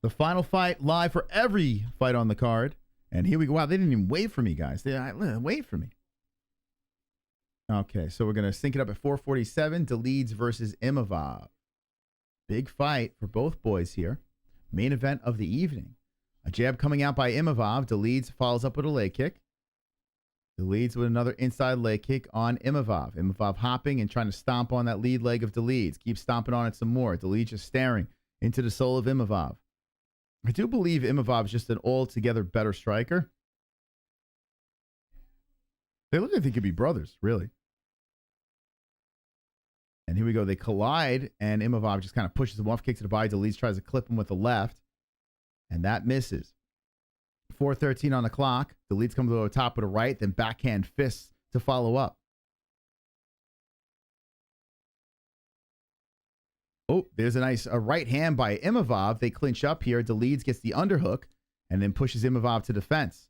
The final fight live for every fight on the card. And here we go. Wow, they didn't even wait for me, guys. They wait for me. Okay, so we're going to sync it up at 447. Dolidze versus Imavov. Big fight for both boys here. Main event of the evening. A jab coming out by Imavov. Dolidze follows up with a leg kick. Dolidze with another inside leg kick on Imavov. Imavov hopping and trying to stomp on that lead leg of Dolidze. Keep stomping on it some more. Dolidze just staring into the soul of Imavov. I do believe Imavov is just an altogether better striker. They look like they could be brothers, really. And here we go. They collide, and Imavov just kind of pushes him off, kicks to the body. Dolidze tries to clip him with the left, and that misses. 4:13 on the clock. Dolidze comes over the top with a right, then backhand fists to follow up. Oh, there's a nice right hand by Imavov. They clinch up here. Dolidze gets the underhook and then pushes Imavov to defense.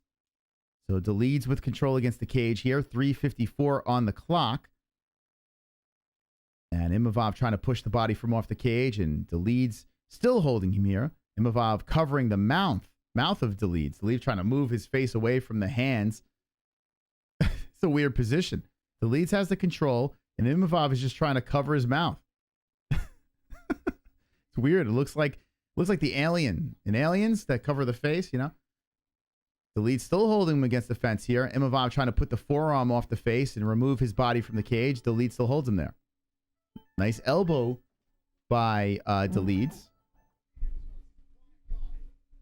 So Dolidze with control against the cage here. 3:54 on the clock. And Imavov trying to push the body from off the cage, and Dolidze still holding him here. Imavov covering the mouth of Dolidze. Dolidze trying to move his face away from the hands. It's a weird position. Dolidze has the control, and Imavov is just trying to cover his mouth. It's weird. It looks like the alien in Aliens that cover the face, you know. Dolidze still holding him against the fence here. Imavov trying to put the forearm off the face and remove his body from the cage. Dolidze still holds him there. Nice elbow by Dolidze.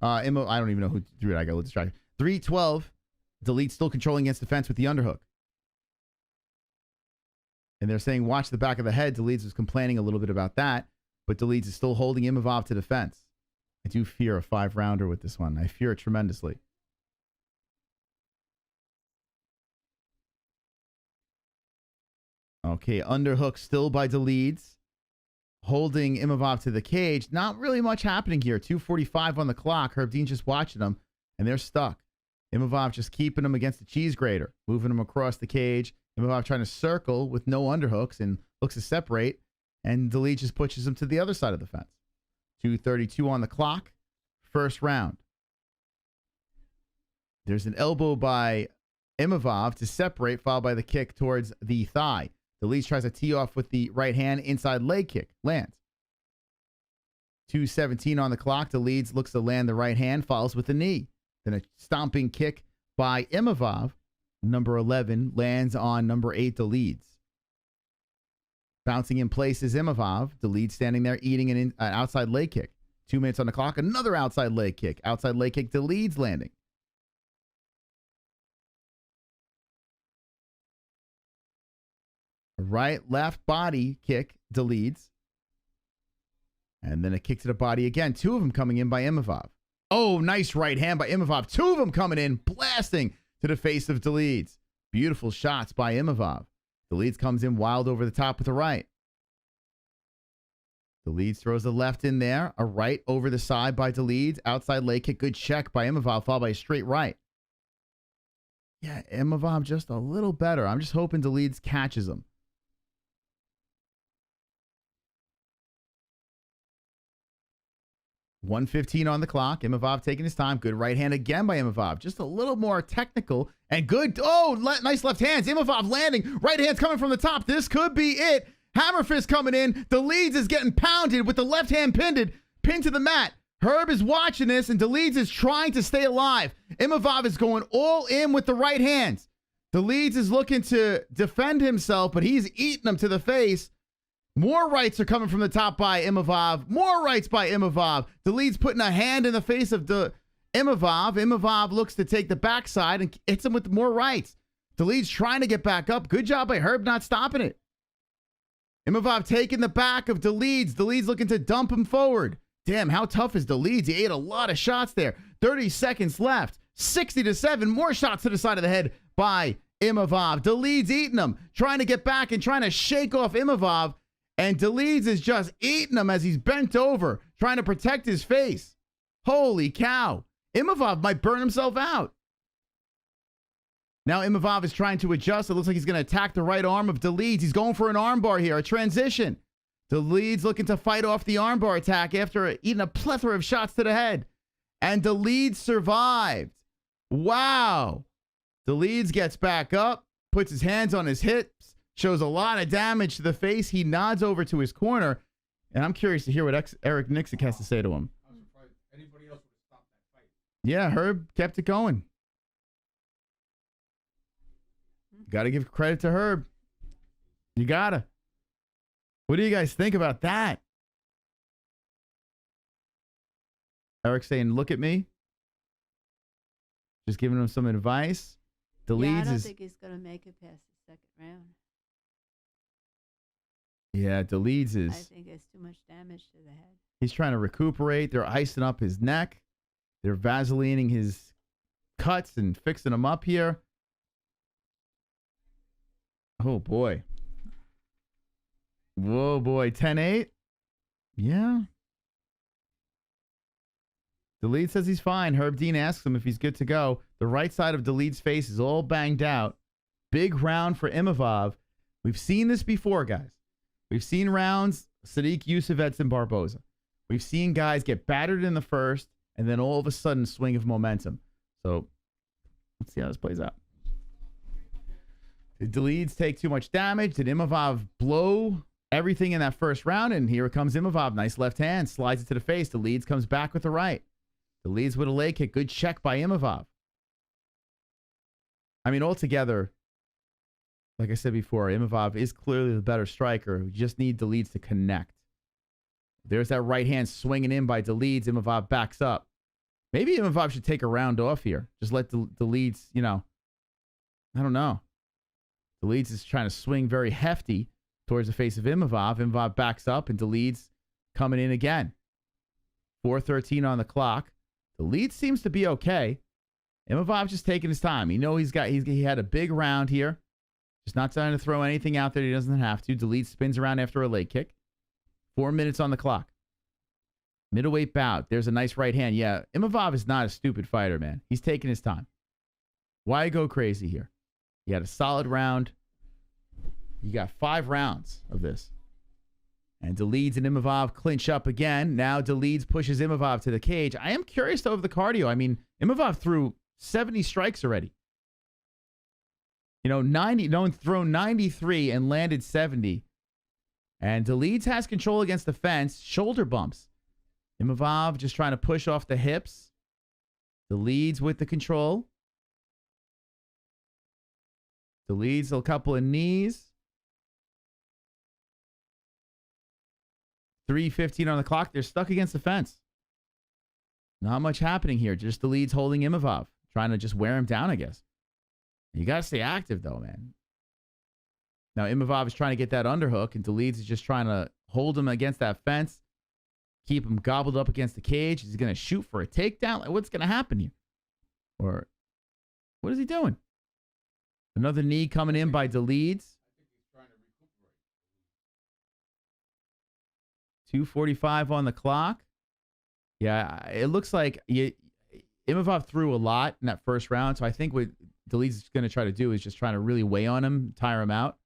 I don't even know who threw it. I got a little distracted. 3:12. Dolidze still controlling against the fence with the underhook. And they're saying watch the back of the head. Dolidze was complaining a little bit about that. But Dolidze is still holding Imavov to defense. I do fear a 5-rounder with this one. I fear it tremendously. Okay, underhook still by Dolidze. Holding Imavov to the cage. Not really much happening here. 2:45 on the clock. Herb Dean's just watching them, and they're stuck. Imavov just keeping them against the cheese grater. Moving them across the cage. Imavov trying to circle with no underhooks and looks to separate. And Dolidze just pushes him to the other side of the fence. 2:32 on the clock. First round. There's an elbow by Imavov to separate, followed by the kick towards the thigh. Dolidze tries to tee off with the right hand inside leg kick. Lands. 2:17 on the clock. Dolidze looks to land the right hand, follows with the knee. Then a stomping kick by Imavov. Number 11 lands on number 8, Dolidze. Bouncing in place is Imavov. Dolidze standing there eating an outside leg kick. 2 minutes on the clock. Another outside leg kick. Outside leg kick. Dolidze landing. Right, left body kick. Dolidze. And then a kick to the body again. 2 of them coming in by Imavov. Oh, nice right hand by Imavov. 2 of them coming in, blasting to the face of Dolidze. Beautiful shots by Imavov. Dolidze comes in wild over the top with the right. Dolidze throws a left in there. A right over the side by Dolidze. Outside leg kick. Good check by Imavov, followed by a straight right. Yeah, Imavov just a little better. I'm just hoping Dolidze catches him. $1:15 on the clock. Imavov taking his time. Good right hand again by Imavov. Just a little more technical and good. Oh, nice left hands. Imavov landing. Right hand's coming from the top. This could be it. Hammer fist coming in. Dolidze is getting pounded with the left hand pinned to the mat. Herb is watching this, and Dolidze is trying to stay alive. Imavov is going all in with the right hands. Dolidze is looking to defend himself, but he's eating them to the face. More rights are coming from the top by Imavov. More rights by Imavov. Dolidze putting a hand in the face of Imavov. Imavov looks to take the backside and hits him with more rights. Dolidze trying to get back up. Good job by Herb not stopping it. Imavov taking the back of Dolidze. Dolidze looking to dump him forward. Damn, how tough is Dolidze? He ate a lot of shots there. 30 seconds left. 60-7. More shots to the side of the head by Imavov. Dolidze eating them. Trying to get back and trying to shake off Imavov. And Dolidze is just eating him as he's bent over, trying to protect his face. Holy cow. Imavov might burn himself out. Now Imavov is trying to adjust. It looks like he's going to attack the right arm of Dolidze. He's going for an armbar here, a transition. Dolidze looking to fight off the armbar attack after eating a plethora of shots to the head. And Dolidze survived. Wow. Dolidze gets back up, puts his hands on his hips, shows a lot of damage to the face. He nods over to his corner. And I'm curious to hear what Eric Nixick has to say to him. I'm surprised anybody else would have stopped that fight. Yeah, Herb kept it going. Got to give credit to Herb. You got to. What do you guys think about that? Eric saying, look at me. Just giving him some advice. I don't think he's going to make it past the second round. Yeah, Dolidze is. I think there's too much damage to the head. He's trying to recuperate. They're icing up his neck. They're vaselining his cuts and fixing them up here. Oh, boy. Whoa, boy. 10-8? Yeah. Dolidze says he's fine. Herb Dean asks him if he's good to go. The right side of Dolidze's face is all banged out. Big round for Imavov. We've seen this before, guys. We've seen rounds, Sadiq, Yusuf, Edson, Barboza. We've seen guys get battered in the first and then all of a sudden swing of momentum. So let's see how this plays out. Did Dolidze take too much damage? Did Imavov blow everything in that first round? And here comes Imavov. Nice left hand. Slides it to the face. Dolidze comes back with the right. Dolidze with a leg kick. Good check by Imavov. I mean, altogether, like I said before, Imavov is clearly the better striker. We just need Dolidze to connect. There's that right hand swinging in by Dolidze. Imavov backs up. Maybe Imavov should take a round off here. Just let Dolidze, I don't know. Dolidze is trying to swing very hefty towards the face of Imavov. Imavov backs up, and Dolidze coming in again. 4:13 on the clock. Dolidze seems to be okay. Imavov just taking his time. He had a big round here. Just not trying to throw anything out there he doesn't have to. Dolidze spins around after a leg kick. 4 minutes on the clock. Middleweight bout. There's a nice right hand. Yeah, Imavov is not a stupid fighter, man. He's taking his time. Why go crazy here? You had a solid round. You got 5 rounds of this. And Dolidze and Imavov clinch up again. Now Dolidze pushes Imavov to the cage. I am curious, though, of the cardio. I mean, Imavov threw 70 strikes already. thrown 93 and landed 70. And Dolidze has control against the fence. Shoulder bumps. Imavov just trying to push off the hips. Dolidze with the control. Dolidze a couple of knees. 3:15 on the clock. They're stuck against the fence. Not much happening here. Just Dolidze holding Imavov. Trying to just wear him down, I guess. You got to stay active, though, man. Now, Imavov is trying to get that underhook, and Dolidze is just trying to hold him against that fence. Keep him gobbled up against the cage. Is he going to shoot for a takedown? Like, what's going to happen here? Or what is he doing? Another knee coming in by Dolidze. 2:45 on the clock. Yeah, it looks like Imavov threw a lot in that first round, so I think what Dolidze is going to try to do is just trying to really weigh on him, tire him out,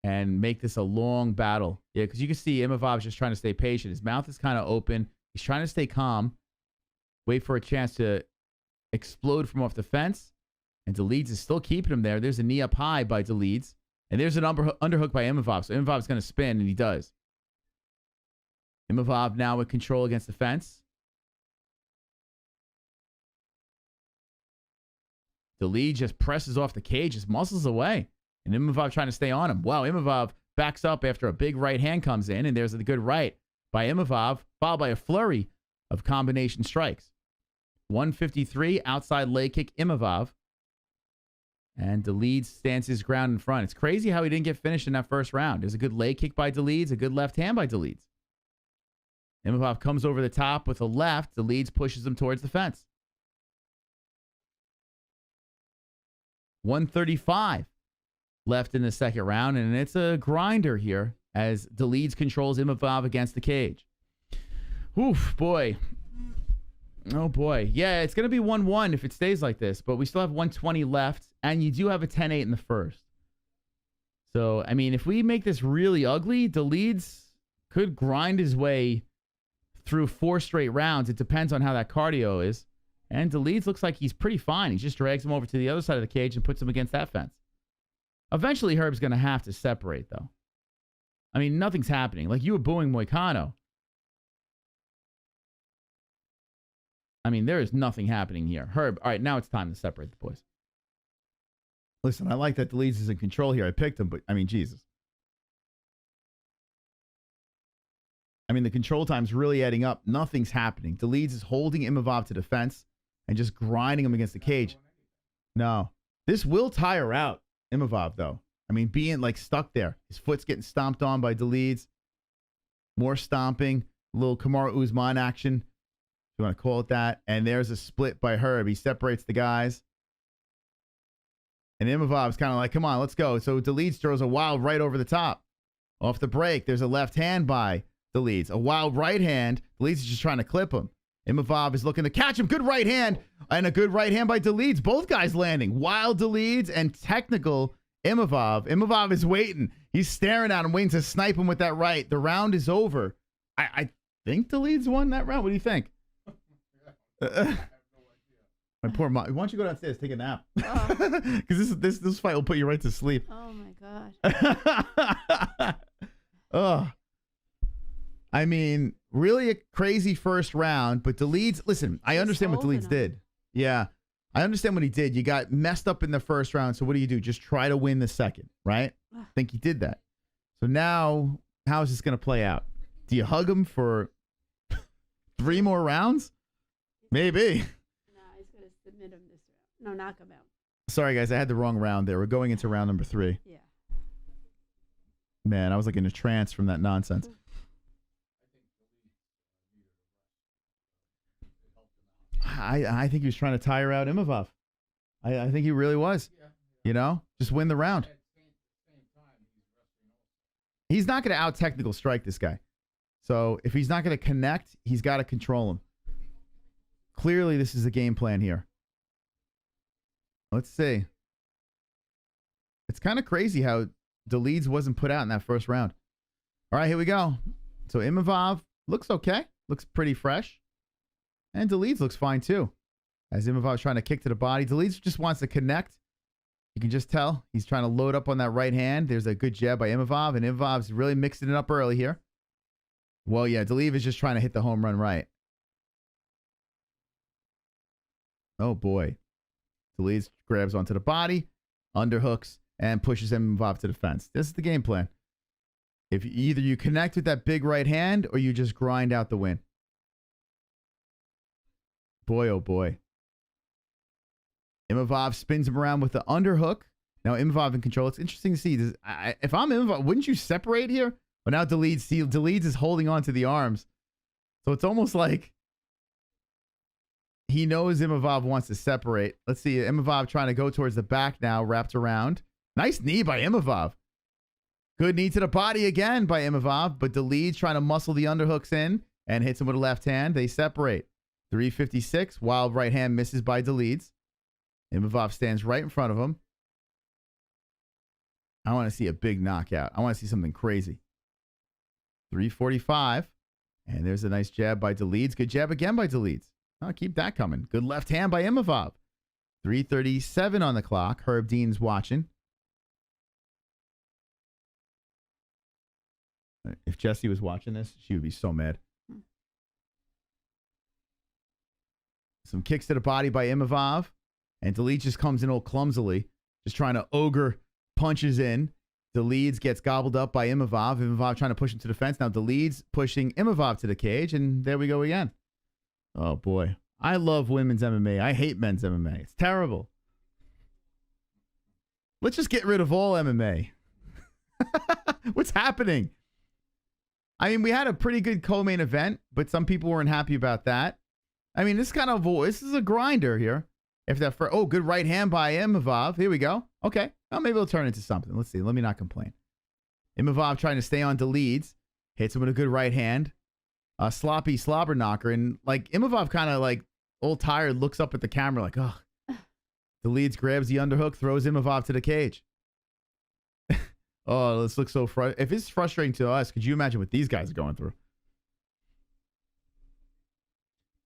and make this a long battle. Yeah, because you can see Imavov's just trying to stay patient. His mouth is kind of open. He's trying to stay calm, wait for a chance to explode from off the fence, and Dolidze is still keeping him there. There's a knee up high by Dolidze, and there's an underhook by Imavov, so Imavov's going to spin, and he does. Imavov now with control against the fence. Dolidze just presses off the cage, just muscles away. And Imavov trying to stay on him. Wow, Imavov backs up after a big right hand comes in, and there's a good right by Imavov, followed by a flurry of combination strikes. 153, outside leg kick, Imavov. And Dolidze stands his ground in front. It's crazy how he didn't get finished in that first round. There's a good leg kick by Dolidze, a good left hand by Dolidze. Imavov comes over the top with a left. Dolidze pushes him towards the fence. 135 left in the second round, and it's a grinder here as Dolidze controls Imavov against the cage. Oof, boy. Oh, boy. Yeah, it's going to be 1-1 if it stays like this, but we still have 120 left, and you do have a 10-8 in the first. So, I mean, if we make this really ugly, Dolidze could grind his way through 4 straight rounds. It depends on how that cardio is. And Dolidze looks like he's pretty fine. He just drags him over to the other side of the cage and puts him against that fence. Eventually, Herb's going to have to separate, though. I mean, nothing's happening. Like, you were booing Moicano. I mean, there is nothing happening here. Herb, all right, now it's time to separate the boys. Listen, I like that Dolidze is in control here. I picked him, but, I mean, Jesus. I mean, the control time's really adding up. Nothing's happening. Dolidze is holding Imavov to defense and just grinding him against the cage. No. This will tire out Imavov, though. I mean, being, like, stuck there. His foot's getting stomped on by Dolidze. More stomping. A little Kamaru Usman action, if you want to call it that. And there's a split by Herb. He separates the guys. And Imavov's kind of like, come on, let's go. So Dolidze throws a wild right over the top. Off the break, there's a left hand by Dolidze. A wild right hand. Dolidze is just trying to clip him. Imavov is looking to catch him. Good right hand. And a good right hand by Dolidze. Both guys landing. Wild Dolidze and technical Imavov. Imavov is waiting. He's staring at him, waiting to snipe him with that right. The round is over. I think Dolidze won that round. What do you think? My poor mom. Why don't you go downstairs, take a nap? Because this fight will put you right to sleep. Oh my God. Oh. I mean, really a crazy first round, but Dolidze, listen, I understand what Dolidze did. Yeah. I understand what he did. You got messed up in the first round, so what do? Just try to win the second, right? I think he did that. So now, how is this going to play out? Do you hug him for 3 more rounds? Maybe. No, he's going to submit him this round. No, knock him out. Sorry, guys. I had the wrong round there. We're going into round number 3. Yeah. Man, I was like in a trance from that nonsense. I think he was trying to tire out Imavov. I think he really was. You know? Just win the round. He's not going to out-technical strike this guy. So if he's not going to connect, he's got to control him. Clearly, this is a game plan here. Let's see. It's kind of crazy how Dolidze wasn't put out in that first round. All right, here we go. So Imavov looks okay. Looks pretty fresh. And Dolidze looks fine too. As Imavov's trying to kick to the body. Dolidze just wants to connect. You can just tell he's trying to load up on that right hand. There's a good jab by Imavov. And Imavov's really mixing it up early here. Well, yeah, Dolidze is just trying to hit the home run right. Oh, boy. Dolidze grabs onto the body, underhooks, and pushes Imavov to the fence. This is the game plan. If either you connect with that big right hand or you just grind out the win. Boy, oh boy. Imavov spins him around with the underhook. Now Imavov in control. It's interesting to see. If I'm Imavov, wouldn't you separate here? But now Dolidze is holding on to the arms. So it's almost like he knows Imavov wants to separate. Let's see. Imavov trying to go towards the back now, wrapped around. Nice knee by Imavov. Good knee to the body again by Imavov, but Dolidze trying to muscle the underhooks in and hits him with a left hand. They separate. 356. Wild right hand misses by Dolidze. Imavov stands right in front of him. I want to see a big knockout. I want to see something crazy. 345. And there's a nice jab by Dolidze. Good jab again by Dolidze. Oh, keep that coming. Good left hand by Imavov. 337 on the clock. Herb Dean's watching. If Jessie was watching this, she would be so mad. Some kicks to the body by Imavov. And Dolidze just comes in all clumsily. Just trying to ogre punches in. Dolidze gets gobbled up by Imavov. Imavov trying to push him to the fence. Now Dolidze pushing Imavov to the cage. And there we go again. Oh, boy. I love women's MMA. I hate men's MMA. It's terrible. Let's just get rid of all MMA. What's happening? I mean, we had a pretty good co-main event, but some people weren't happy about that. I mean, this is a grinder here. If that good right hand by Imavov. Here we go. Okay. Well, maybe it'll turn into something. Let's see. Let me not complain. Imavov trying to stay on Dolidze. Hits him with a good right hand. A sloppy slobber knocker. And like Imavov kind of like old tired looks up at the camera like, oh. Dolidze grabs the underhook, throws Imavov to the cage. Oh, this looks so frustrating. If it's frustrating to us, could you imagine what these guys are going through?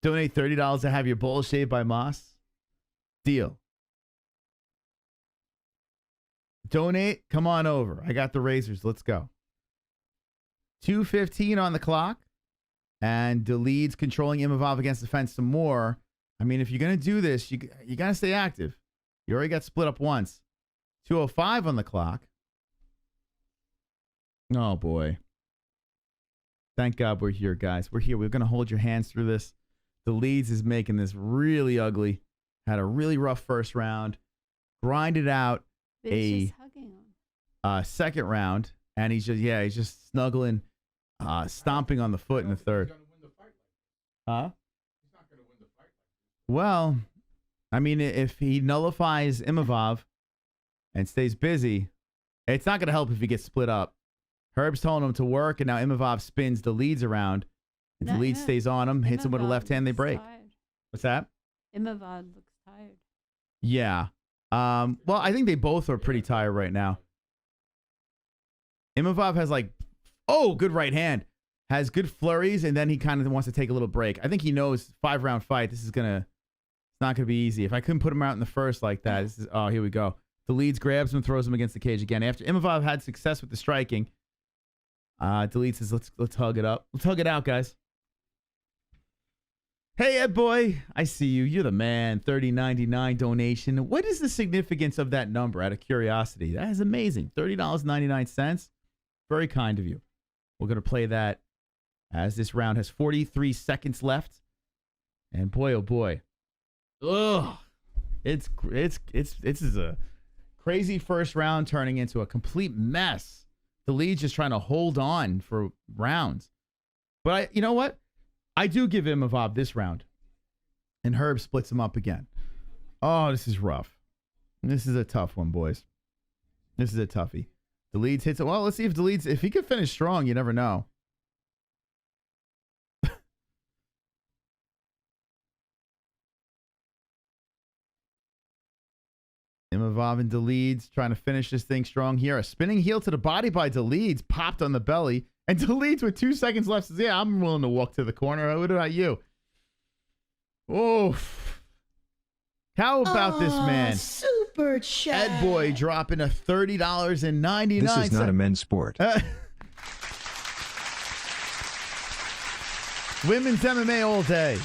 Donate $30 to have your balls shaved by Moss. Deal. Donate. Come on over. I got the razors. Let's go. 2:15 on the clock. And Dolidze controlling Imavov against the fence some more. I mean, if you're going to do this, you got to stay active. You already got split up once. 2:05 on the clock. Oh, boy. Thank God we're here, guys. We're here. We're going to hold your hands through this. Dolidze is making this really ugly. Had a really rough first round. Grinded out Just hugging him. second round. And he's just snuggling, stomping on the foot in the third. He's gonna win the fight. Huh? He's not going to win the fight. Well, I mean, if he nullifies Imavov and stays busy, it's not going to help if he gets split up. Herb's telling him to work, and now Imavov spins Dolidze around. And No, Dolidze yeah. stays on him, hits him with a Imavov left hand, they looks break. tired. What's that? Imavov looks tired. Yeah. Well, I think they both are pretty tired right now. Imavov has good right hand. Has good flurries, and then he kind of wants to take a little break. I think he knows 5-round fight. It's not gonna be easy. If I couldn't put him out in the first like that, here we go. Dolidze grabs him, throws him against the cage again. After Imavov had success with the striking, Dolidze says, let's hug it up. Let's hug it out, guys. Hey, Ed boy, I see you. You're the man. $30.99 donation. What is the significance of that number? Out of curiosity, that is amazing. $30.99. Very kind of you. We're gonna play that as this round has 43 seconds left. And boy, oh boy, ugh, this is a crazy first round turning into a complete mess. The lead just trying to hold on for rounds. But you know what? I do give Imavov this round. And Herb splits him up again. Oh, this is rough. This is a tough one, boys. This is a toughie. Dolidze hits it. Well, let's see if Dolidze, if he could finish strong, you never know. Imavov and Dolidze trying to finish this thing strong here. A spinning heel to the body by Dolidze, popped on the belly. And Dolidze with 2 seconds left says, yeah, I'm willing to walk to the corner. What about you? Oof. How about this man? Super chat. Ed Boy dropping a $30.99. This is not a men's sport. Women's MMA all day.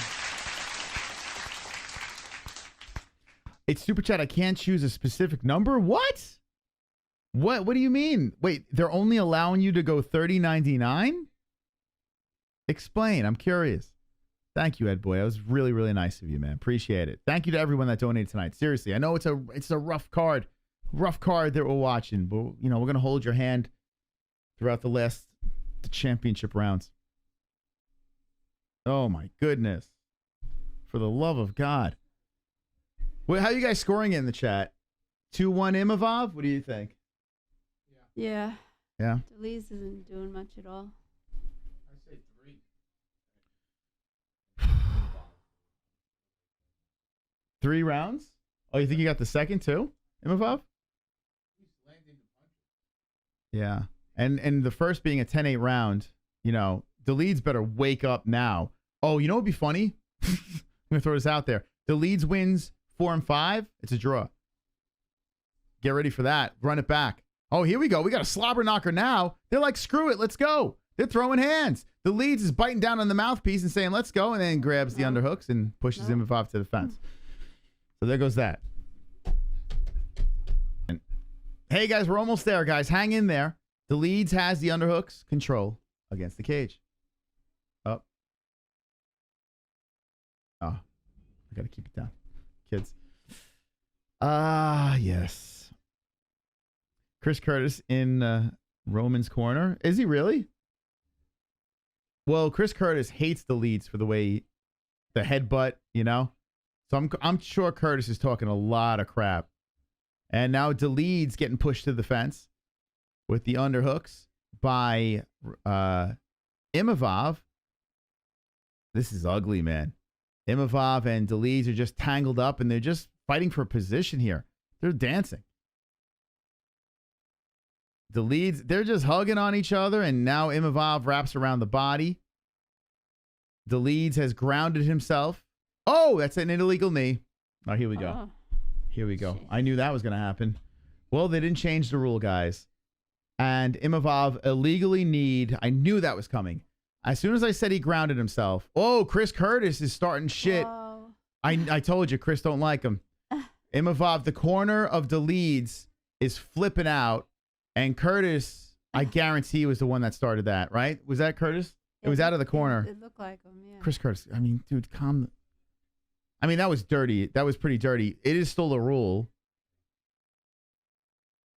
It's super chat. I can't choose a specific number. What? What do you mean? Wait, they're only allowing you to go $30.99? Explain. I'm curious. Thank you, Ed Boy. That was really, really nice of you, man. Appreciate it. Thank you to everyone that donated tonight. Seriously, I know it's a rough card that we're watching, but we're gonna hold your hand throughout the championship rounds. Oh my goodness! For the love of God! Wait, how are you guys scoring it in the chat? 2-1 Imavov? What do you think? Yeah. Yeah. Dolidze isn't doing much at all. I say 3. 3 rounds? Oh, you think you got the second too, Imavov? He's landing the punches. Yeah. And the first being a 10-8 round, Dolidze better wake up now. Oh, you know what would be funny? I'm going to throw this out there. Dolidze wins 4 and 5. It's a draw. Get ready for that. Run it back. Oh, here we go. We got a slobber knocker now. They're like, screw it. Let's go. They're throwing hands. Dolidze is biting down on the mouthpiece and saying, let's go, and then grabs the underhooks and pushes Imavov to the fence. So there goes that. And, hey, guys, we're almost there, guys. Hang in there. Dolidze has the underhooks control against the cage. Up. Oh, I got to keep it down. Kids. Yes. Chris Curtis in Roman's corner. Is he really? Well, Chris Curtis hates Dolidze for the way the headbutt, So I'm sure Curtis is talking a lot of crap. And now Dolidze getting pushed to the fence with the underhooks by Imavov. This is ugly, man. Imavov and Dolidze are just tangled up, and they're just fighting for position here. They're dancing. Dolidze, they're just hugging on each other, and now Imavov wraps around the body. Dolidze has grounded himself. Oh, that's an illegal knee. Oh, here we go. Oh, Here we go. shit. I knew that was going to happen. Well, they didn't change the rule, guys. And Imavov illegally kneed. I knew that was coming. As soon as I said he grounded himself. Oh, Chris Curtis is starting shit. Whoa. I told you, Chris don't like him. Imavov, the corner of Dolidze is flipping out. And Curtis, I guarantee, was the one that started that, right? Was that Curtis? It was out of the corner. It looked like him, yeah. Chris Curtis. I mean, dude, calm. I mean, that was dirty. That was pretty dirty. It is still a rule.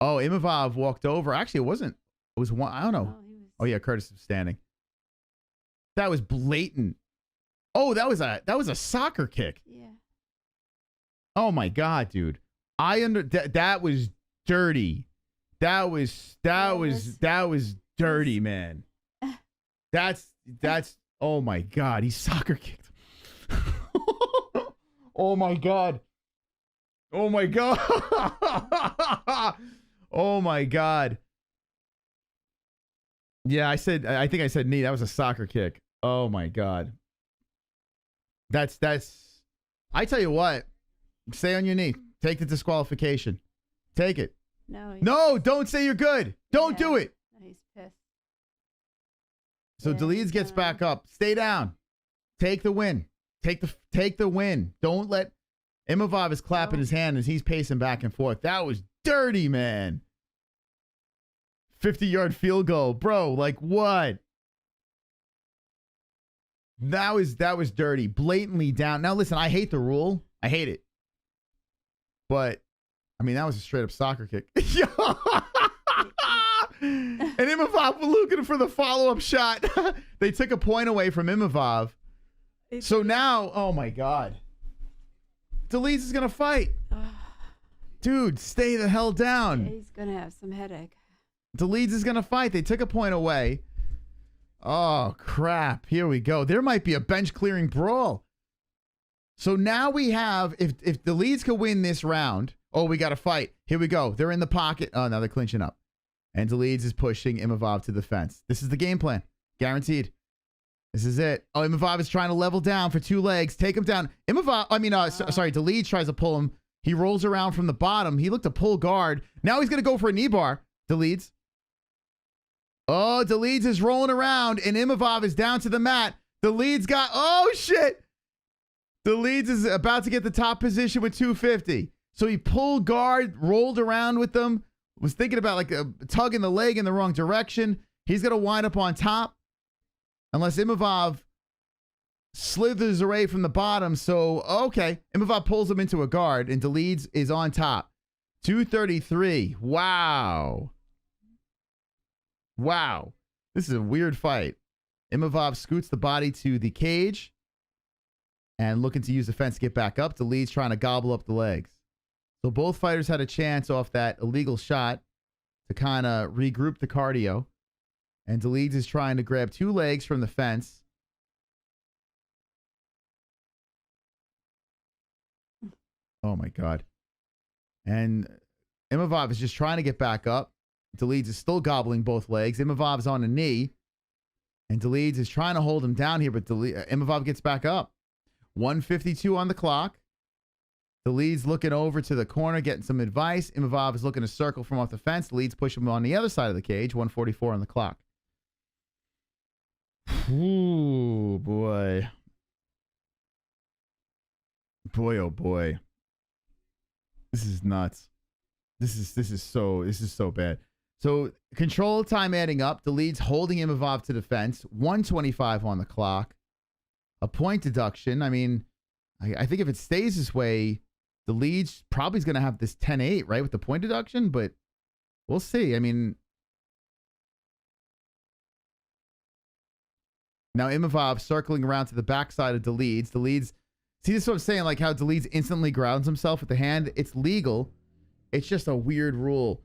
Oh, Imavov walked over. Actually, it wasn't. It was one. I don't know. Oh, he was, Oh yeah, Curtis was standing. That was blatant. Oh, that was a soccer kick. yeah. Oh my god, dude. That was dirty. That was dirty, man. That's oh my god, he soccer kicked. Oh my god. Oh my god. Oh my god. Yeah, I think I said knee. That was a soccer kick. Oh my god. That's I tell you what. Stay on your knee. Take the disqualification. Take it. No. No, don't say you're good. Don't do it. No, he's pissed. So Yeah, Dolidze gets back up. Stay down. Take the win. Take the win. Don't let Imavov is clapping his hand as he's pacing back and forth. That was dirty, man. 50-yard field goal. Bro, like what? That was dirty. Blatantly down. Now listen, I hate the rule. I hate it. But I mean, that was a straight up soccer kick. And Imavov was looking for the follow-up shot. They took a point away from Imavov. So now, oh my God. Dolidze is going to fight. Dude, stay the hell down. He's going to have some headache. Dolidze is going to fight. They took a point away. Oh, crap. Here we go. There might be a bench clearing brawl. So now we have, if Dolidze could win this round, oh, we got to fight. Here we go. They're in the pocket. Oh, now they're clinching up. And Dolidze is pushing Imavov to the fence. This is the game plan. Guaranteed. This is it. Oh, Imavov is trying to level down for two legs. Take him down. Sorry, Dolidze tries to pull him. He rolls around from the bottom. He looked to pull guard. Now he's going to go for a knee bar. Dolidze. Oh, Dolidze is rolling around, and Imavov is down to the mat. Dolidze got, oh, shit. Dolidze is about to get the top position with 250. So he pulled guard, rolled around with them, was thinking about like a tug in the leg in the wrong direction. He's going to wind up on top unless Imavov slithers away from the bottom. So, okay. Imavov pulls him into a guard, and Dolidze is on top. 233. Wow. Wow. This is a weird fight. Imavov scoots the body to the cage and looking to use the fence to get back up. Dolidze trying to gobble up the legs. So both fighters had a chance off that illegal shot to kind of regroup the cardio. And Dolidze is trying to grab two legs from the fence. Oh, my God. And Imavov is just trying to get back up. Dolidze is still gobbling both legs. Imavov's on a knee. And Dolidze is trying to hold him down here, but Imavov gets back up. 1:52 on the clock. Dolidze looking over to the corner, getting some advice. Imavov is looking to circle from off the fence. Dolidze pushing him on the other side of the cage. 1:44 on the clock. Ooh, boy. Boy, oh boy. This is nuts. This is so bad. So control time adding up. Dolidze holding Imavov to the fence. 1:25 on the clock. A point deduction. I mean, I think if it stays this way, Dolidze probably is going to have this 10-8, right, with the point deduction, but we'll see. I mean, now Imavov circling around to the backside of Dolidze. Dolidze, see, this is what I'm saying, like how Dolidze instantly grounds himself with the hand. It's legal. It's just a weird rule,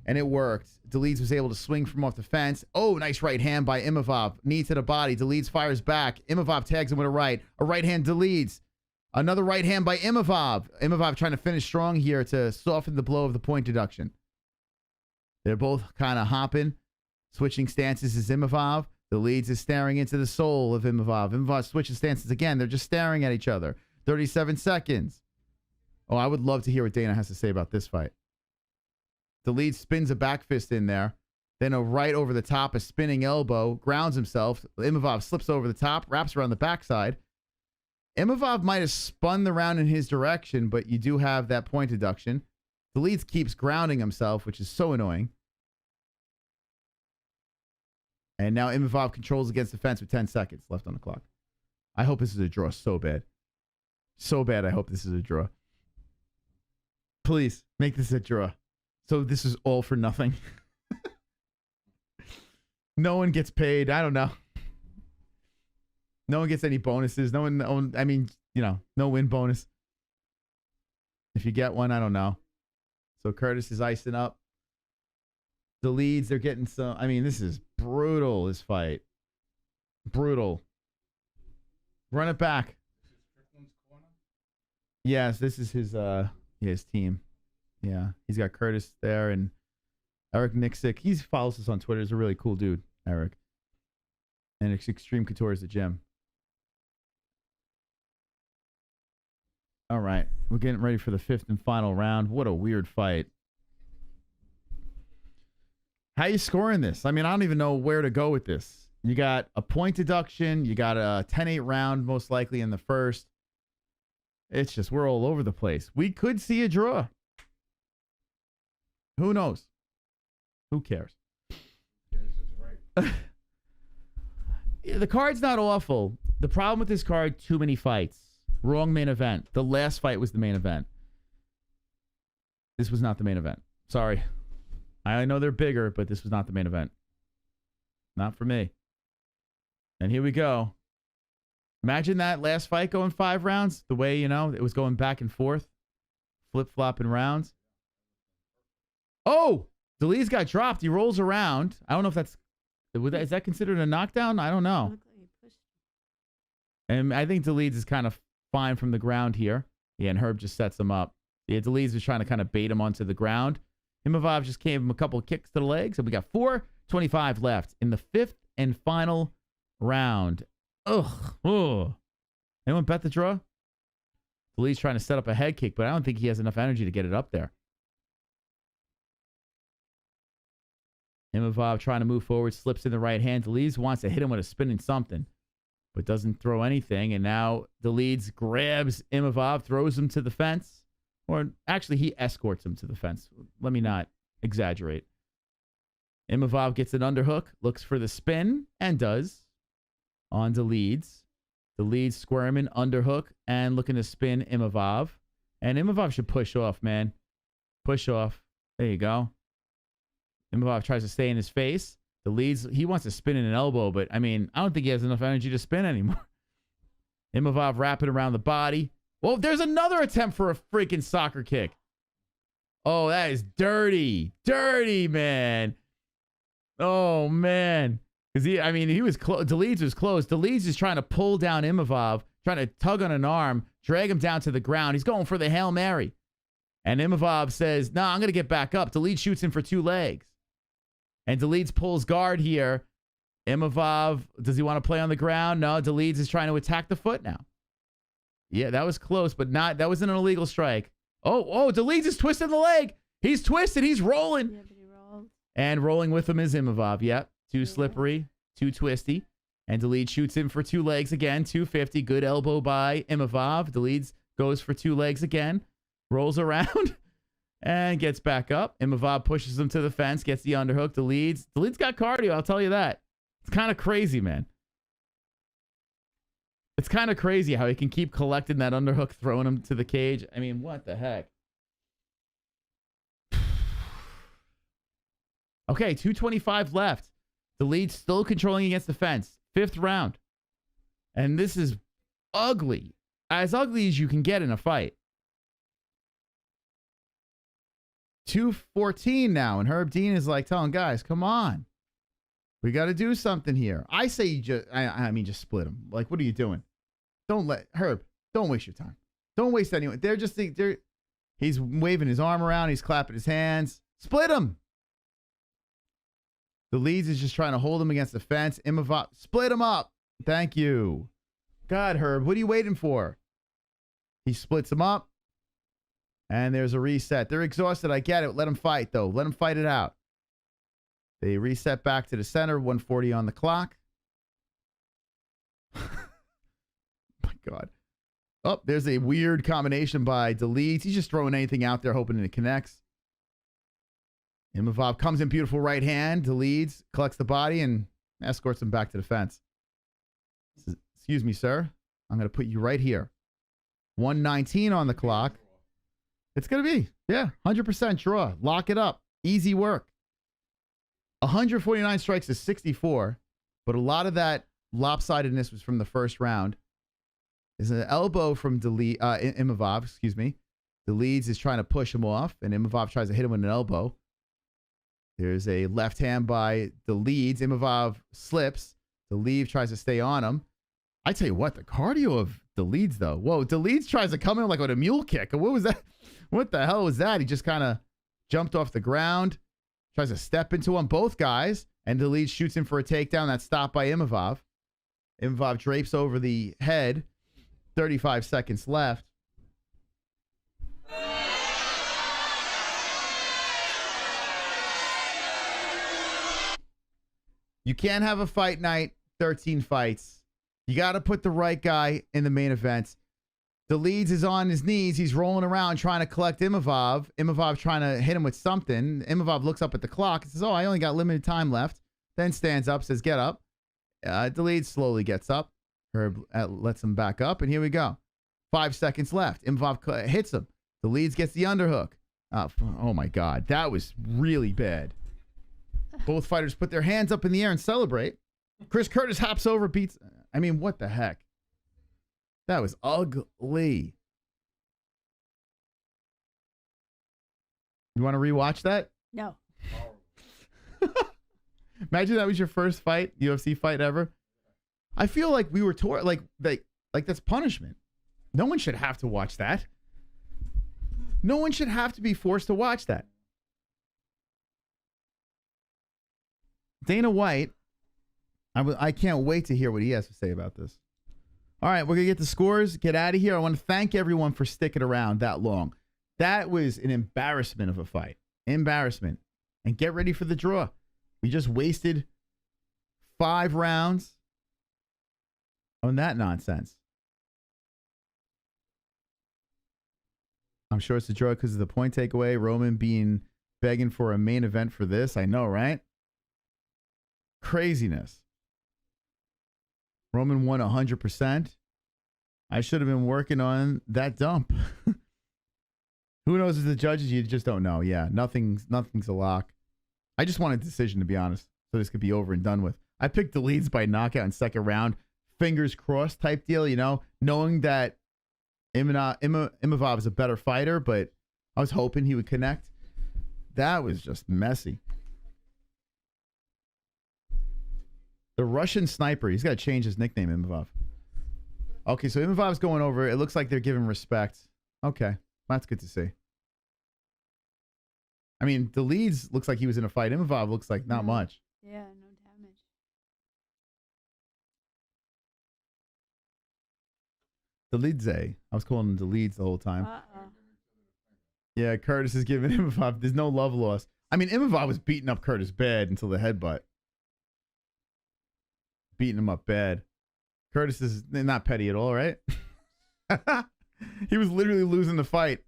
and it worked. Dolidze was able to swing from off the fence. Oh, nice right hand by Imavov. Knee to the body. Dolidze fires back. Imavov tags him with a right. A right hand Dolidze. Another right hand by Imavov. Imavov trying to finish strong here to soften the blow of the point deduction. They're both kind of hopping, switching stances is Imavov. Dolidze is staring into the soul of Imavov. Imavov switches stances again. They're just staring at each other. 37 seconds. Oh, I would love to hear what Dana has to say about this fight. Dolidze spins a back fist in there. Then a right over the top, a spinning elbow, grounds himself. Imavov slips over the top, wraps around the backside. Imavov might have spun the round in his direction, but you do have that point deduction. Dolidze keeps grounding himself, which is so annoying. And now Imavov controls against the fence with 10 seconds left on the clock. I hope this is a draw so bad. So bad, I hope this is a draw. Please, make this a draw. So this is all for nothing. No one gets paid. I don't know. No one gets any bonuses. No one, I mean, you know, no win bonus. If you get one, I don't know. So Curtis is icing up. The leads, they're getting some. I mean, this is brutal, this fight. Brutal. Run it back. Yes, this is his team. Yeah, he's got Curtis there and Eric Nixick. He follows us on Twitter. He's a really cool dude, Eric. And Extreme Couture is the gym. All right, we're getting ready for the 5th and final round. What a weird fight. How you scoring this? I mean, I don't even know where to go with this. You got a point deduction. You got a 10-8 round, most likely in the first. It's just, we're all over the place. We could see a draw. Who knows? Who cares? The card's not awful. The problem with this card, too many fights. Wrong main event. The last fight was the main event. This was not the main event. Sorry. I know they're bigger, but this was not the main event. Not for me. And here we go. Imagine that last fight going 5 rounds. The way, you know, it was going back and forth. Flip-flopping rounds. Oh! Dolidze got dropped. He rolls around. I don't know if that's... Is that considered a knockdown? I don't know. And I think Dolidze is kind of fine from the ground here. Yeah, and Herb just sets him up. Yeah, Dolidze was trying to kind of bait him onto the ground. Imavov just gave him a couple of kicks to the legs. And we got 4:25 left in the 5th and final round. Ugh. Ugh. Anyone bet the draw? Dolidze trying to set up a head kick, but I don't think he has enough energy to get it up there. Imavov trying to move forward, slips in the right hand. Dolidze wants to hit him with a spinning something, but doesn't throw anything. And now Dolidze grabs Imavov, throws him to the fence. Or actually, he escorts him to the fence. Let me not exaggerate. Imavov gets an underhook, looks for the spin, and does. On Dolidze. Dolidze squirming, underhook, and looking to spin Imavov. And Imavov should push off, man. Push off. There you go. Imavov tries to stay in his face. Dolidze, he wants to spin in an elbow, but, I mean, I don't think he has enough energy to spin anymore. Imavov wrapping around the body. Well, there's another attempt for a freaking soccer kick. Oh, that is dirty. Dirty, man. Oh, man. Because he was close. Dolidze was close. Dolidze is trying to pull down Imavov, trying to tug on an arm, drag him down to the ground. He's going for the Hail Mary. And Imavov says, no, I'm going to get back up. Dolidze shoots him for 2 legs. And Dolidze pulls guard here. Imavov, does he want to play on the ground? No, Dolidze is trying to attack the foot now. Yeah, that was close, but that wasn't an illegal strike. Oh, Dolidze is twisting the leg. He's twisted. He's rolling. Yeah, but he rolled. And rolling with him is Imavov. Yep. Too slippery, too twisty. And Dolidze shoots him for 2 legs again. 250. Good elbow by Imavov. Dolidze goes for 2 legs again. Rolls around and gets back up. Imavov pushes him to the fence, gets the underhook. Dolidze got cardio, I'll tell you that. It's kind of crazy, man. It's kind of crazy how he can keep collecting that underhook, throwing him to the cage. I mean, what the heck? Okay, 2:25 left. Dolidze still controlling against the fence. 5th round. And this is ugly. As ugly as you can get in a fight. 2:14 now, and Herb Dean is like telling guys, come on. We got to do something here. I say you just split them. Like, what are you doing? Don't waste your time. Don't waste anyone. He's waving his arm around. He's clapping his hands. Split him. Dolidze is just trying to hold him against the fence. Imavov, split him up. Thank you. God, Herb, what are you waiting for? He splits him up. And there's a reset. They're exhausted. I get it. Let them fight, though. Let them fight it out. They reset back to the center. 1:40 on the clock. My God. Oh, there's a weird combination by Dolidze. He's just throwing anything out there, hoping it connects. Imavov comes in, beautiful right hand. Dolidze collects the body and escorts him back to the fence. Says, excuse me, sir. I'm going to put you right here. 1:19 on the clock. It's going to be, 100% draw. Lock it up. Easy work. 149 strikes is 64, but a lot of that lopsidedness was from the first round. There's an elbow from Imavov, excuse me. Dolidze is trying to push him off, and Imavov tries to hit him with an elbow. There's a left hand by Dolidze. Imavov slips. Dolidze tries to stay on him. I tell you what, the cardio of Dolidze, though. Whoa, Dolidze tries to come in like with a mule kick. What was that? What the hell was that? He just kind of jumped off the ground, tries to step into him, both guys, and Dolidze shoots him for a takedown. That's stopped by Imavov. Imavov drapes over the head. 35 seconds left. You can't have a fight night, 13 fights. You got to put the right guy in the main event. Dolidze is on his knees. He's rolling around trying to collect Imavov. Imavov trying to hit him with something. Imavov looks up at the clock and says, oh, I only got limited time left. Then stands up, says, get up. Dolidze slowly gets up. Herb lets him back up, and here we go. 5 seconds left. Imavov hits him. Dolidze gets the underhook. Oh, my God. That was really bad. Both fighters put their hands up in the air and celebrate. Chris Curtis hops over, beats. I mean, what the heck? That was ugly. You want to rewatch that? No. Imagine that was your first fight, UFC fight ever. I feel like we were like that's punishment. No one should have to watch that. No one should have to be forced to watch that. Dana White, I can't wait to hear what he has to say about this. All right, we're going to get the scores, get out of here. I want to thank everyone for sticking around that long. That was an embarrassment of a fight. Embarrassment. And get ready for the draw. We just wasted 5 rounds on that nonsense. I'm sure it's a draw because of the point takeaway. Roman begging for a main event for this. I know, right? Craziness. Roman won 100%. I should have been working on that dump. Who knows as the judges? You just don't know. Yeah, nothing's a lock. I just want a decision, to be honest, so this could be over and done with. I picked Dolidze by knockout in second round. Fingers crossed type deal, knowing that Imavov is a better fighter, but I was hoping he would connect. That was just messy. The Russian sniper. He's got to change his nickname, Imavov. Okay, so Imavov's going over. It looks like they're giving respect. Okay, that's good to see. I mean, Dolidze looks like he was in a fight. Imavov looks like not much. Yeah, no damage. Dolidze. I was calling him Dolidze the whole time. Uh-oh. Yeah, Curtis is giving Imavov. There's no love lost. I mean, Imavov was beating up Curtis bad until the headbutt. Beating him up bad. Curtis is not petty at all, right? He was literally losing the fight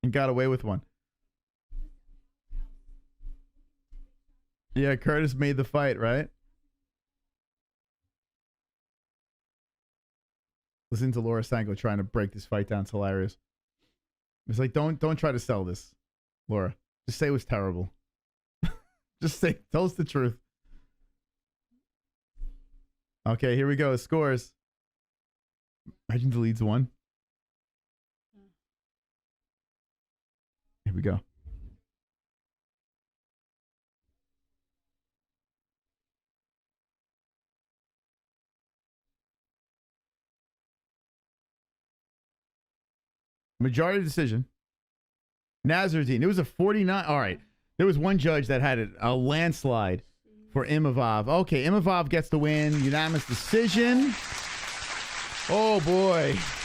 and got away with one. Yeah, Curtis made the fight, right? Listen to Laura Sanko trying to break this fight down. It's hilarious. It's like, don't try to sell this, Laura. Just say it was terrible. Just tell us the truth. Okay, here we go. Scores. Imagine Dolidze won. Here we go. Majority decision. Nassourdine. It was a 49. All right. There was one judge that had a landslide. for Imavov. Okay, Imavov gets the win. Unanimous decision. Oh, boy.